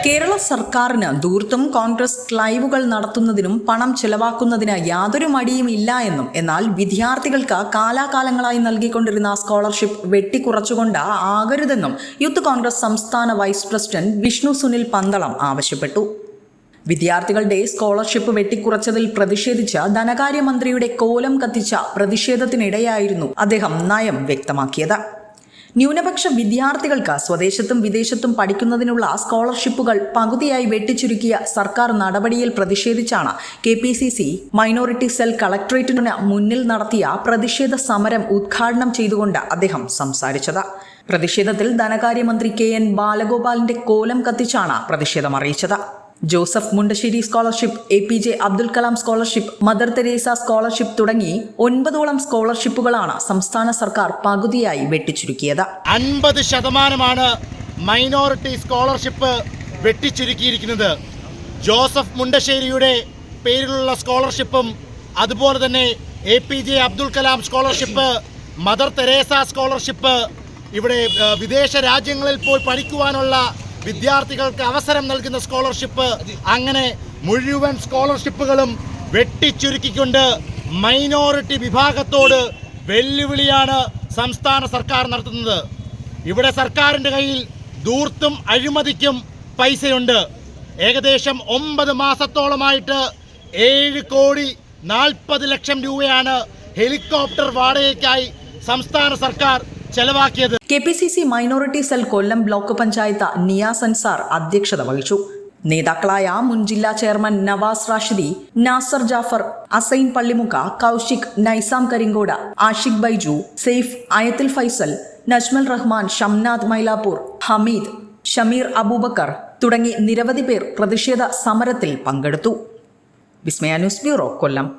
കേരള സർക്കാരിന് ധൂർത്തും കോൺഗ്രസ് ലൈവുകൾ നടത്തുന്നതിനും പണം ചെലവാക്കുന്നതിന് യാതൊരു മടിയും ഇല്ല എന്നും, എന്നാൽ വിദ്യാർത്ഥികൾക്ക് കാലാകാലങ്ങളായി നൽകിക്കൊണ്ടിരുന്ന സ്കോളർഷിപ്പ് വെട്ടിക്കുറച്ചുകൊണ്ട് ആകരുതെന്നും യൂത്ത് കോൺഗ്രസ് സംസ്ഥാന വൈസ് പ്രസിഡന്റ് വിഷ്ണു സുനിൽ പന്തളം ആവശ്യപ്പെട്ടു. വിദ്യാർത്ഥികളുടെ സ്കോളർഷിപ്പ് വെട്ടിക്കുറച്ചതിൽ പ്രതിഷേധിച്ച് ധനകാര്യമന്ത്രിയുടെ കോലം കത്തിച്ച പ്രതിഷേധത്തിനിടെയായിരുന്നു അദ്ദേഹം നയം വ്യക്തമാക്കിയത്. ന്യൂനപക്ഷ വിദ്യാർത്ഥികൾക്ക് സ്വദേശത്തും വിദേശത്തും പഠിക്കുന്നതിനുള്ള സ്കോളർഷിപ്പുകൾ പകുതിയായി വെട്ടിച്ചുരുക്കിയ സർക്കാർ നടപടിയിൽ പ്രതിഷേധിച്ചാണ് KPCC മൈനോറിറ്റി സെൽ കളക്ടറേറ്റിന് മുന്നിൽ നടത്തിയ പ്രതിഷേധ സമരം ഉദ്ഘാടനം ചെയ്തുകൊണ്ട് അദ്ദേഹം സംസാരിച്ചത്. പ്രതിഷേധത്തിൽ ധനകാര്യമന്ത്രി KN ബാലഗോപാലിന്റെ കോലം കത്തിച്ചാണ് പ്രതിഷേധം അറിയിച്ചത്. Joseph Mundassery scholarship, APJ Abdul Kalam scholarship, Mother Teresa scholarship തുടങ്ങി 9ഓളം സ്കോളർഷിപ്പുകളാണ് സംസ്ഥാന സർക്കാർ പകുതിയായി വെട്ടിച്ചുരുക്കിയത്. 50% മൈനോറിറ്റി സ്കോളർഷിപ്പ് വെട്ടിച്ചുരുക്കിയിരിക്കുന്നത്. ജോസഫ് മുണ്ടശ്ശേരിയുടെ പേരിലുള്ള സ്കോളർഷിപ്പും അതുപോലെ തന്നെ APJ Abdul Kalam scholarship, Mother Teresa scholarship, ഇവിടെ വിദേശ രാജ്യങ്ങളിൽ പോയി പഠിക്കുവാനുള്ള വിദ്യാർത്ഥികൾക്ക് അവസരം നൽകുന്ന സ്കോളർഷിപ്പ്, അങ്ങനെ മുഴുവൻ സ്കോളർഷിപ്പുകളും വെട്ടിച്ചുരുക്കിക്കൊണ്ട് മൈനോറിറ്റി വിഭാഗത്തോട് വെല്ലുവിളിയാണ് സംസ്ഥാന സർക്കാർ നടത്തുന്നത്. ഇവിടെ സർക്കാരിൻ്റെ കയ്യിൽ ധൂർത്തും അഴിമതിക്കും പൈസയുണ്ട്. ഏകദേശം 9 മാസത്തോളമായിട്ട് 7,40,00,000 രൂപയാണ് ഹെലികോപ്റ്റർ വാടകയ്ക്കായി സംസ്ഥാന സർക്കാർ ചെലവാക്കിയത്. KPCC മൈനോറിറ്റി സെൽ കൊല്ലം ബ്ലോക്ക് പഞ്ചായത്ത് നിയാസ് അൻസാർ അധ്യക്ഷത വഹിച്ചു. നേതാക്കളായ മുൻ ജില്ലാ ചെയർമാൻ നവാസ് റാഷിദി, നാസർ ജാഫർ, അസൈൻ പള്ളിമുക്ക, കൗശിക്, നൈസാം കരിങ്കോട്, ആഷിഖ് ബൈജു, സെയ്ഫ്, അയത്തിൽ ഫൈസൽ, നജ്മൽ റഹ്മാൻ, ഷംനാദ് മൈലാപ്പൂർ, ഹമീദ്, ഷമീർ അബൂബക്കർ തുടങ്ങി നിരവധി പേർ പ്രതിഷേധ സമരത്തിൽ പങ്കെടുത്തു. വിസ്മയ ന്യൂസ് ബ്യൂറോ, കൊല്ലം.